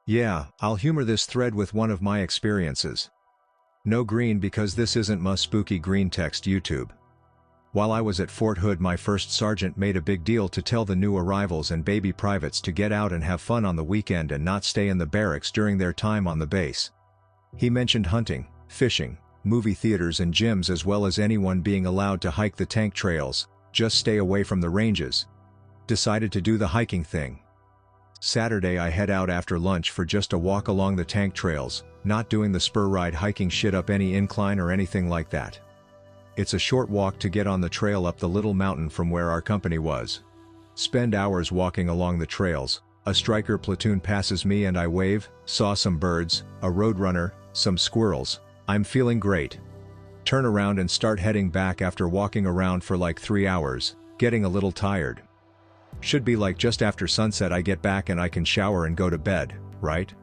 Yeah, I'll humor this thread with one of my experiences. No green because this isn't my spooky green text YouTube. While I was at Fort Hood, my first sergeant made a big deal to tell the new arrivals and baby privates to get out and have fun on the weekend and not stay in the barracks during their time on the base. He mentioned hunting, fishing, movie theaters and gyms, as well as anyone being allowed to hike the tank trails. Just stay away from the ranges. Decided to do the hiking thing. Saturday I head out after lunch for just a walk along the tank trails, not doing the spur ride hiking shit up any incline or anything like that. It's a short walk to get on the trail up the little mountain from where our company was. Spend hours walking along the trails. A striker platoon passes me and I wave. Saw some birds, a roadrunner, some squirrels. I'm feeling great. Turn around and start heading back after walking around for like 3 hours, getting a little tired. Should be like just after sunset I get back and I can shower and go to bed, right?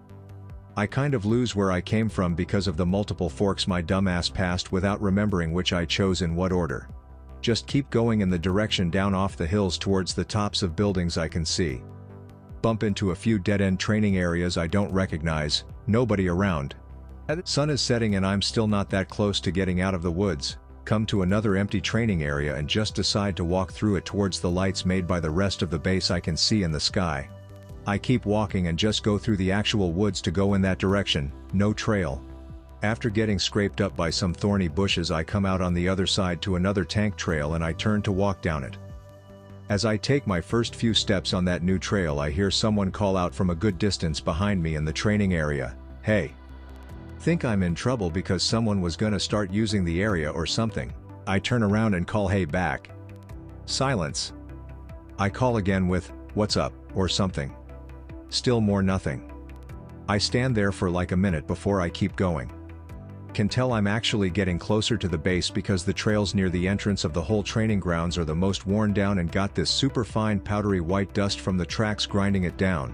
I kind of lose where I came from because of the multiple forks my dumbass passed without remembering which I chose in what order. Just keep going in the direction down off the hills towards the tops of buildings I can see. Bump into a few dead-end training areas I don't recognize, nobody around. Sun is setting and I'm still not that close to getting out of the woods. Come to another empty training area and just decide to walk through it towards the lights made by the rest of the base I can see in the sky. I keep walking and just go through the actual woods to go in that direction, no trail. After getting scraped up by some thorny bushes I come out on the other side to another tank trail and I turn to walk down it. As I take my first few steps on that new trail I hear someone call out from a good distance behind me in the training area, "Hey." Think I'm in trouble because someone was gonna start using the area or something. I turn around and call "Hey" back. Silence. I call again with "What's up" or something. Still more nothing. I stand there for like a minute before I keep going. Can tell I'm actually getting closer to the base because the trails near the entrance of the whole training grounds are the most worn down and got this super fine powdery white dust from the tracks grinding it down.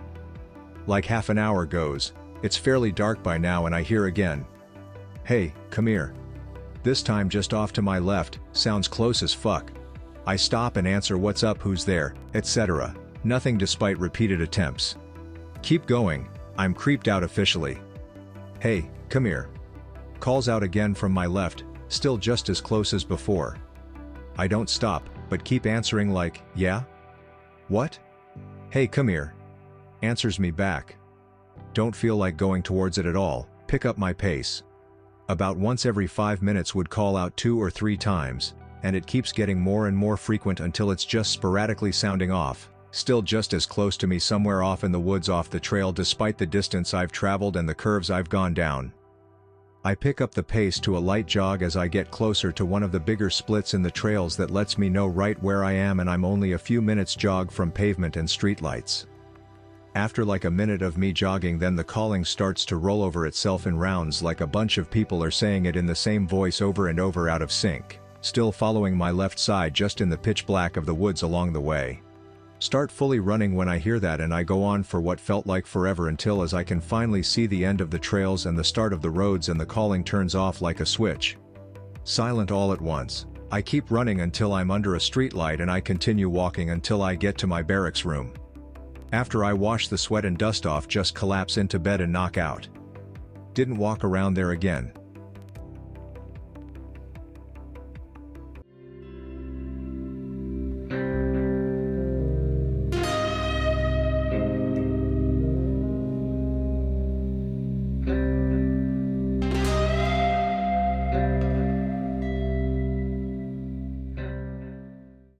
Like half an hour goes. It's fairly dark by now and I hear again, "Hey, come here." This time just off to my left, sounds close as fuck. I stop and answer "What's up, who's there," etc. Nothing despite repeated attempts. Keep going, I'm creeped out officially. "Hey, come here." Calls out again from my left, still just as close as before. I don't stop, but keep answering like, "Yeah? What?" "Hey, come here." Answers me back. Don't feel like going towards it at all, pick up my pace. About once every 5 minutes would call out 2 or 3 times, and it keeps getting more and more frequent until it's just sporadically sounding off, still just as close to me somewhere off in the woods off the trail despite the distance I've traveled and the curves I've gone down. I pick up the pace to a light jog as I get closer to one of the bigger splits in the trails that lets me know right where I am and I'm only a few minutes jog from pavement and streetlights. After like a minute of me jogging then the calling starts to roll over itself in rounds like a bunch of people are saying it in the same voice over and over out of sync, still following my left side just in the pitch black of the woods along the way. Start fully running when I hear that and I go on for what felt like forever until as I can finally see the end of the trails and the start of the roads and the calling turns off like a switch. Silent all at once. I keep running until I'm under a streetlight and I continue walking until I get to my barracks room. After I wash the sweat and dust off just collapse into bed and knock out. Didn't walk around there again.